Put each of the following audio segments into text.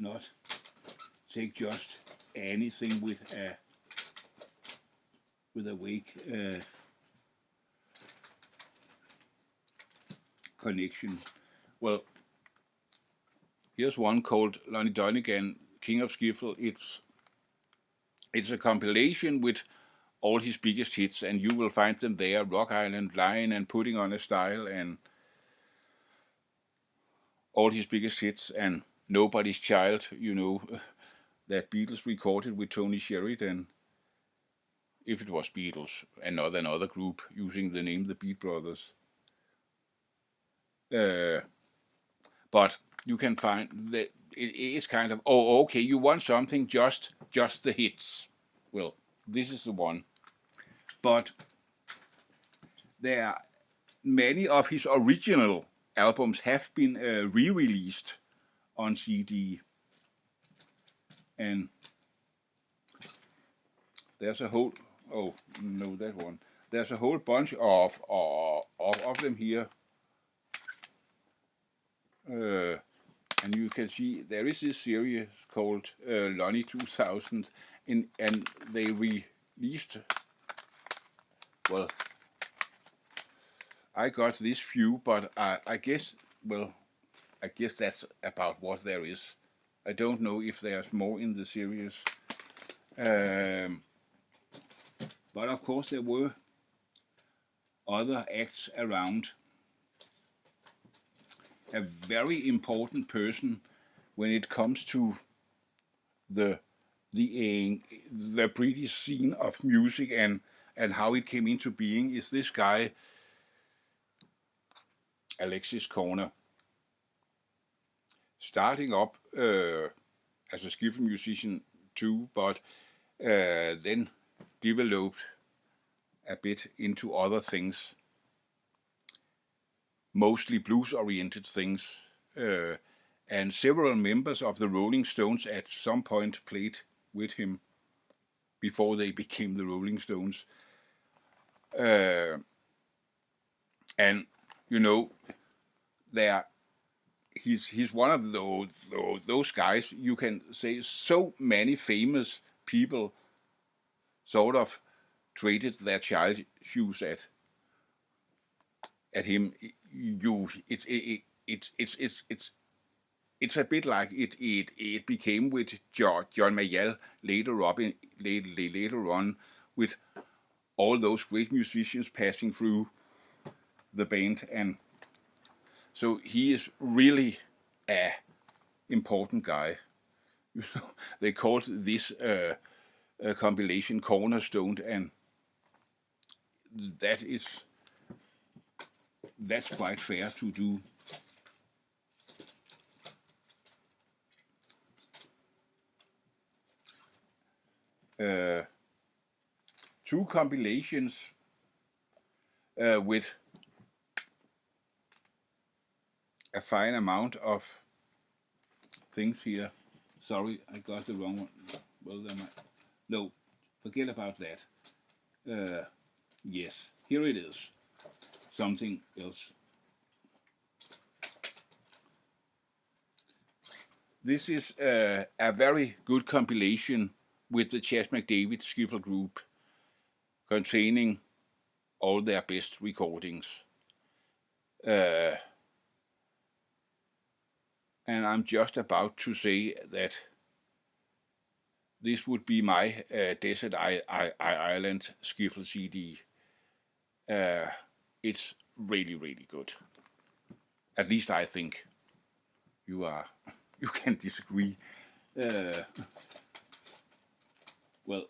not take just anything with a weak connection. Well, here's one called Lonnie Donegan, King of Skiffle. It's a compilation with all his biggest hits, and you will find them there: Rock Island, Line, and Putting on a Style, and all his biggest hits, and Nobody's Child, that Beatles recorded with Tony Sheridan, if it was Beatles, and not another group using the name the Beat Brothers. But you can find that it is kind of, okay, you want something, just the hits. Well, this is the one. But there are many of his original albums have been re-released on CD, and there's a whole that one. There's a whole bunch of them here, and you can see there is this series called Lonnie 2000, and they released. Well, I got this few, but I guess that's about what there is. I don't know if there's more in the series. But of course there were other acts around. A very important person when it comes to the British scene of music and how it came into being is this guy, Alexis Corner. Starting up as a skiffle musician too, but then developed a bit into other things, mostly blues-oriented things, and several members of the Rolling Stones at some point played with him before they became the Rolling Stones. And he's one of those guys. You can say so many famous people sort of traded their child shoes at him. It's a bit like it became with John Mayall later on, with all those great musicians passing through the band, and so he is really a important guy. They called this compilation Cornerstone, and that's quite fair to do. Two compilations with a fine amount of things here. Sorry, I got the wrong one. Well, no, forget about that. Yes, here it is. Something else. This is a very good compilation with the Chas McDevitt skiffle group, containing all their best recordings. And I'm just about to say that this would be my Desert Island skiffle CD. It's really, really good. At least I think. You can disagree. Well,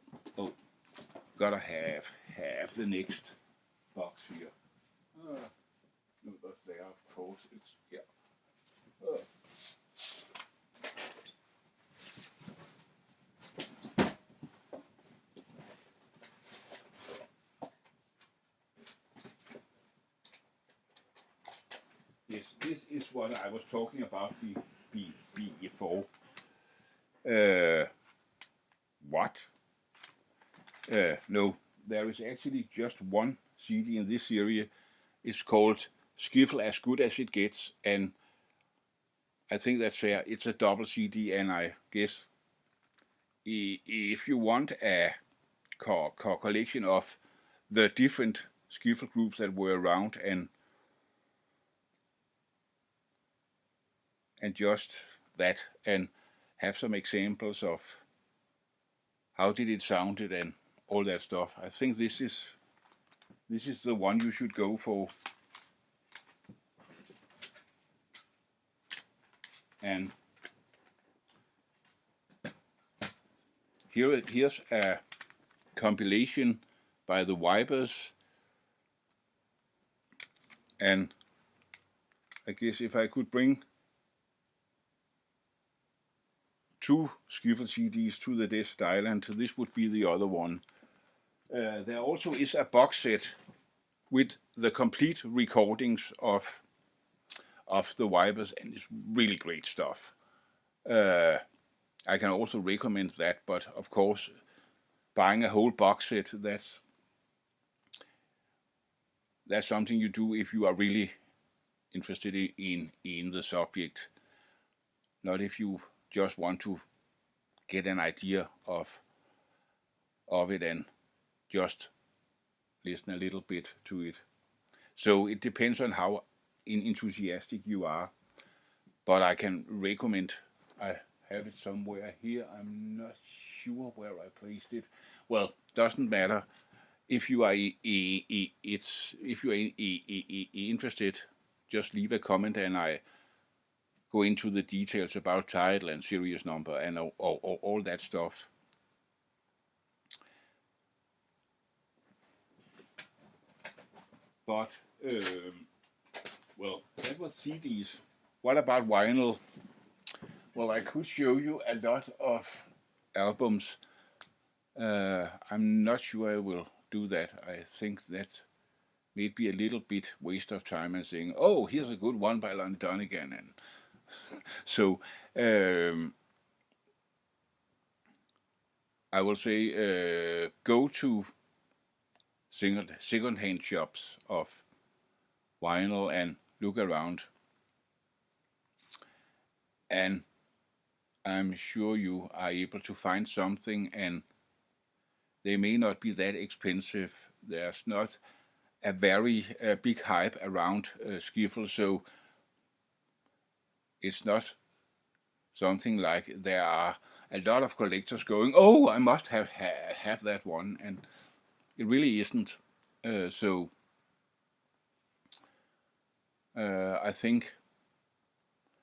gotta have the next box here. No, that's there, of course. It's Yes, this is what I was talking about before. What? No, there is actually just one CD in this series. It's called Skiffle As Good As It Gets, and I think that's fair. It's a double CD, and I guess if you want a collection of the different skiffle groups that were around, and just that, and have some examples of how did it sounded and all that stuff, I think this is the one you should go for. And here's a compilation by the Vipers, and I guess if I could bring 2 skiffle CDs to the desert island, this would be the other one. There also is a box set with the complete recordings of the Vipers, and it's really great stuff. I can also recommend that, but of course, buying a whole box set, that's something you do if you are really interested in the subject, not if you just want to get an idea of it and just listen a little bit to it. So it depends on how enthusiastic you are, but I can recommend. I have it somewhere here. I'm not sure where I placed it. Well, doesn't matter. If you are interested, just leave a comment, and I go into the details about title and series number and all that stuff. But well, that was CDs. What about vinyl? Well, I could show you a lot of albums. I'm not sure I will do that. I think that may be a little bit waste of time and saying, oh, here's a good one by Lonnie Donegan. And so I will say go to second-hand shops of vinyl and look around. And I'm sure you are able to find something, and they may not be that expensive. There's not a very big hype around skiffle, so it's not something like there are a lot of collectors going, oh, I must have that one, and it really isn't. So I think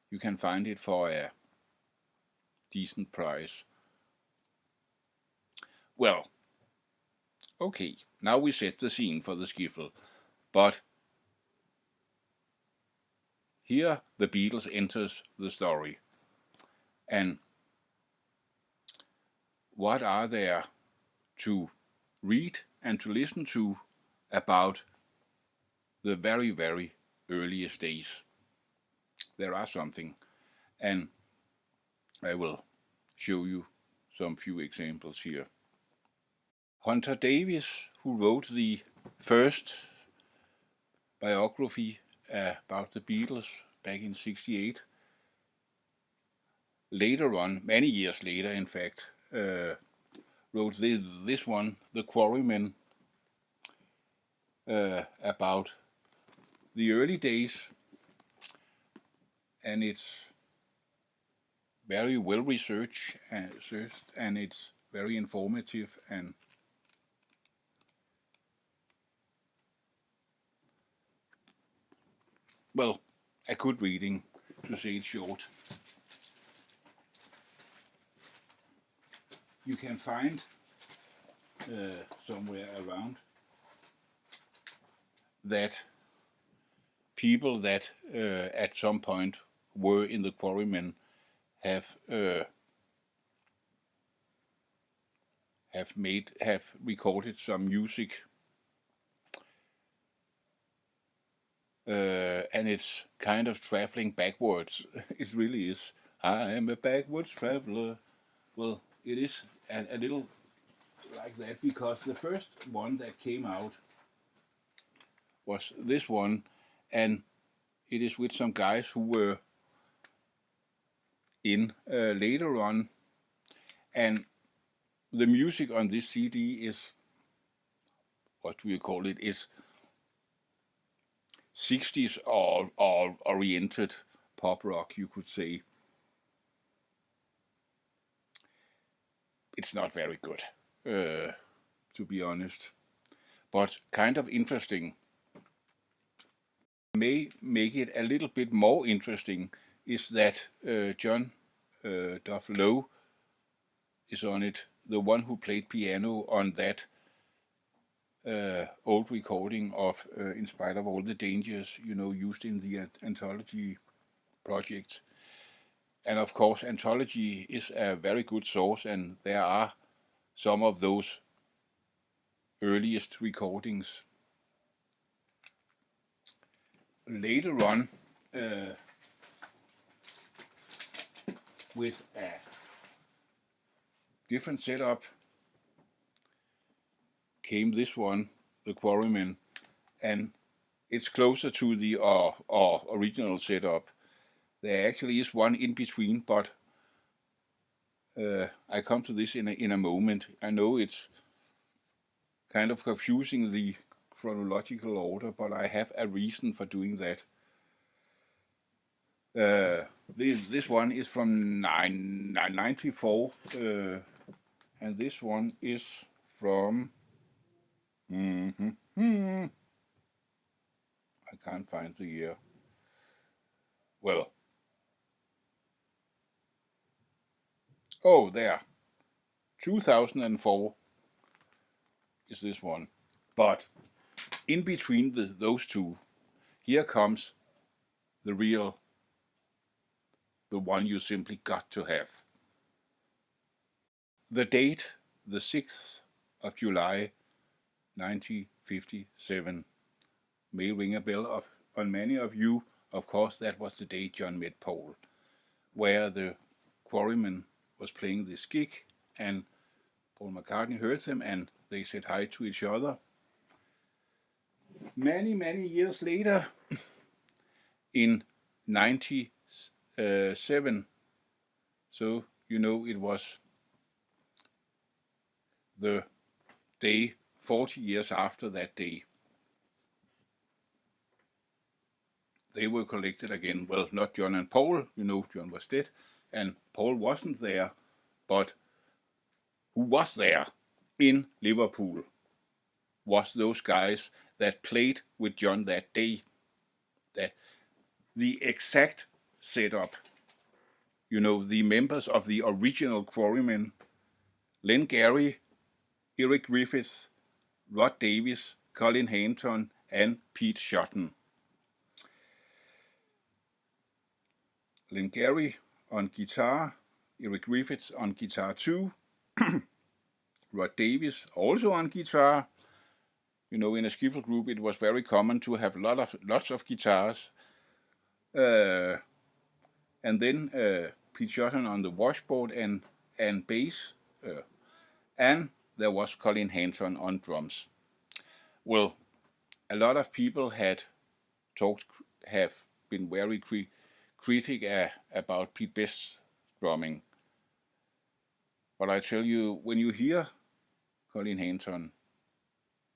you can find it for a decent price. Well, okay, now we set the scene for the skiffle, but here the Beatles enters the story. And what are there to read and to listen to about the very, very earliest days? There are something, and I will show you some few examples here. Hunter Davies, who wrote the first biography about the Beatles back in '68, later on, many years later in fact, wrote this one, The Quarrymen, about the early days, and it's very well researched and it's very informative, and well, a good reading, to say it short. You can find somewhere around that people that at some point were in the Quarrymen have recorded some music, and it's kind of traveling backwards. It really is. I am a backwards traveler. Well, it is a little like that, because the first one that came out was this one, and it is with some guys who were in later on, and the music on this CD is, what we call it, is 60s or oriented pop rock, you could say. It's not very good, to be honest, but kind of interesting. May make it a little bit more interesting is that John Duff Lowe is on it, the one who played piano on that old recording of In Spite of All the Dangers, used in the anthology project. And of course, anthology is a very good source, and there are some of those earliest recordings. Later on, with a different setup, came this one, the Quarrymen, and it's closer to the original setup. There actually is one in between, but I come to this in a moment. I know it's kind of confusing the chronological order, but I have a reason for doing that. This one is from 1994, and this one is from I can't find the year. Well, oh, there, 2004 is this one. But in between those two, here comes the one you simply got to have. The date, the 6th of July, 1957, may ring a bell on many of you. Of course, that was the day John met Paul, where the Quarrymen was playing this gig, and Paul McCartney heard them, and they said hi to each other. Many, many years later, in 1997, so it was the day 40 years after that day, they were collected again. Well, not John and Paul, John was dead, and Paul wasn't there, but who was there in Liverpool was those guys that played with John that day. That the exact setup, the members of the original Quarrymen, Len Gary, Eric Griffith, Rod Davis, Colin Hanton, and Pete Shotton. Len Gary on guitar, Eric Griffiths on guitar too, Rod Davis also on guitar. In a skiffle group, it was very common to have lots of guitars. And then Pete Shotton on the washboard and bass, and there was Colin Hanton on drums. Well, a lot of people have been very critical about Pete Best's drumming. But I tell you, when you hear Colin Hanton,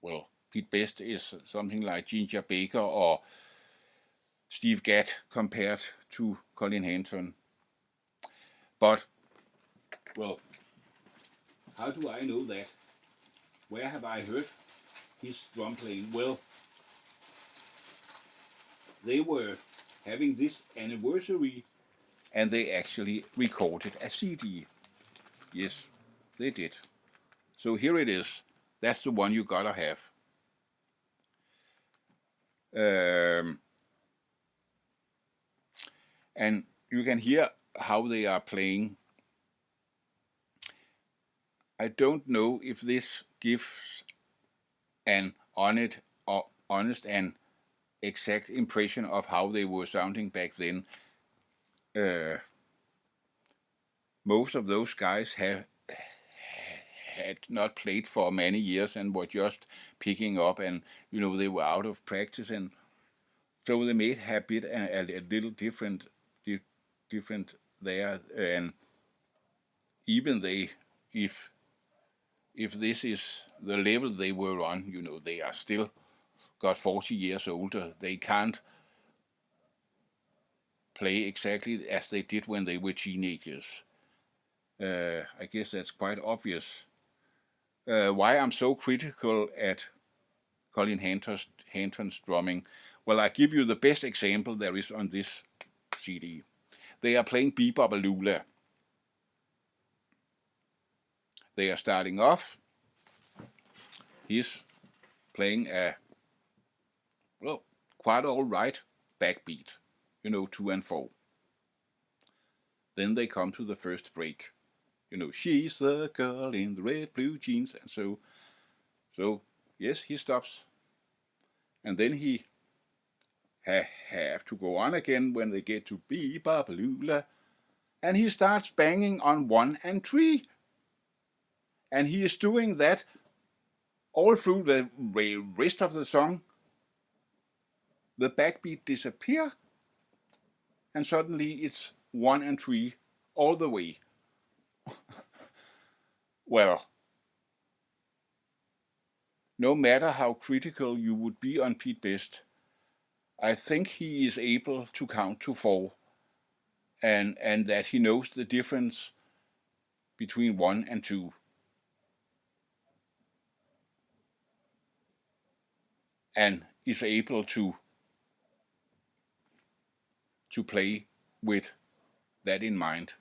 well, Pete Best is something like Ginger Baker or Steve Gadd compared to Colin Hanton. But, well, how do I know that? Where have I heard his drum playing? Well, they were having this anniversary, and they actually recorded a CD. Yes, they did. So here it is. That's the one you gotta have. And you can hear how they are playing. I don't know if this gives an honest and exact impression of how they were sounding back then. Most of those guys had not played for many years and were just picking up, and they were out of practice, and so they may have been a little different there, and even if this is the level they were on, you know, they are still got 40 years older. They can't play exactly as they did when they were teenagers. I guess that's quite obvious. Why I'm so critical at Colin Hanton's drumming? Well, I give you the best example there is on this CD. They are playing Bebop-A-Lula. They are starting off. He's playing a, well, quite all right backbeat, you know, 2 and 4. Then they come to the first break. You know, she's the girl in the red blue jeans, and so yes, he stops, and then he have to go on again when they get to Bebop-A-Lula, and he starts banging on 1 and 3, and he is doing that all through the rest of the song. The backbeat disappear, and suddenly it's 1 and 3 all the way. Well, no matter how critical you would be on Pete Best, I think he is able to count to 4, and that he knows the difference between 1 and 2. And is able to play with that in mind.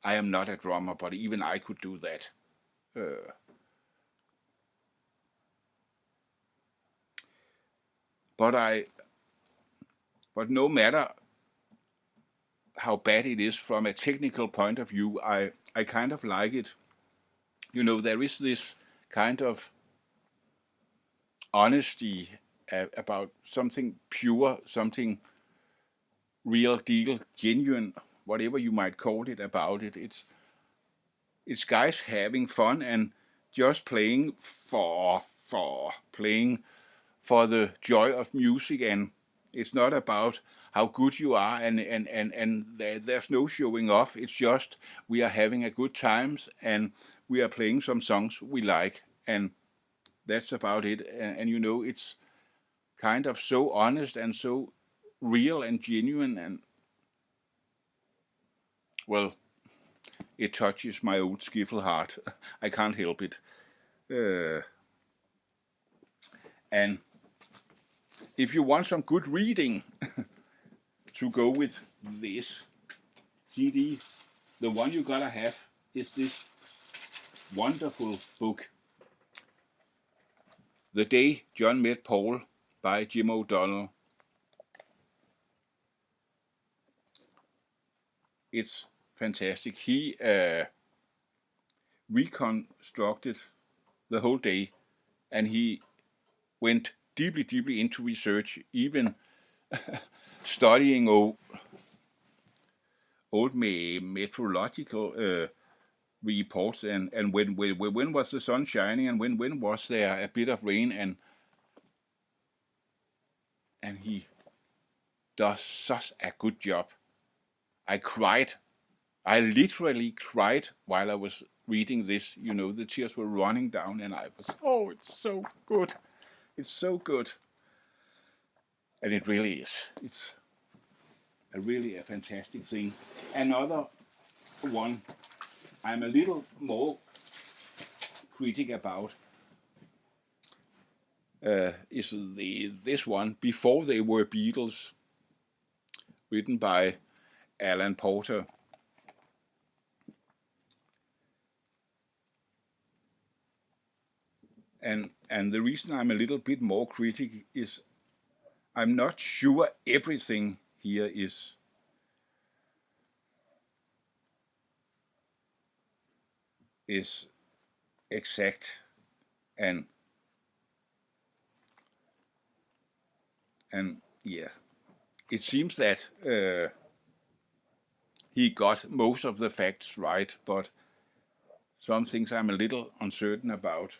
I am not a drummer, but even I could do that. But no matter how bad it is from a technical point of view, I kind of like it. You know, there is this kind of honesty about something pure, something real deal, genuine, whatever you might call it about it. It's guys having fun and just playing for the joy of music, and it's not about how good you are, and there's no showing off. It's just we are having a good time, and we are playing some songs we like, and that's about it. And you know, it's kind of so honest and so real and genuine, and well, it touches my old skiffle heart. I can't help it. And if you want some good reading to go with this CD, the one you gotta have is this wonderful book, The Day John Met Paul by Jim O'Donnell. It's fantastic. He reconstructed the whole day, and he went deeply into research, even studying old meteorological reports, and when was the sun shining, and when was there a bit of rain, and he does such a good job. I cried. I literally cried while I was reading this. You know, the tears were running down, and I was, oh, it's so good. It's so good. And it really is. It's really a fantastic thing. Another one I'm a little more critic about is this one, Before They Were Beatles, written by Allan Porter. And the reason I'm a little bit more critic is I'm not sure everything here is exact, and yeah, it seems that he got most of the facts right, but some things I'm a little uncertain about.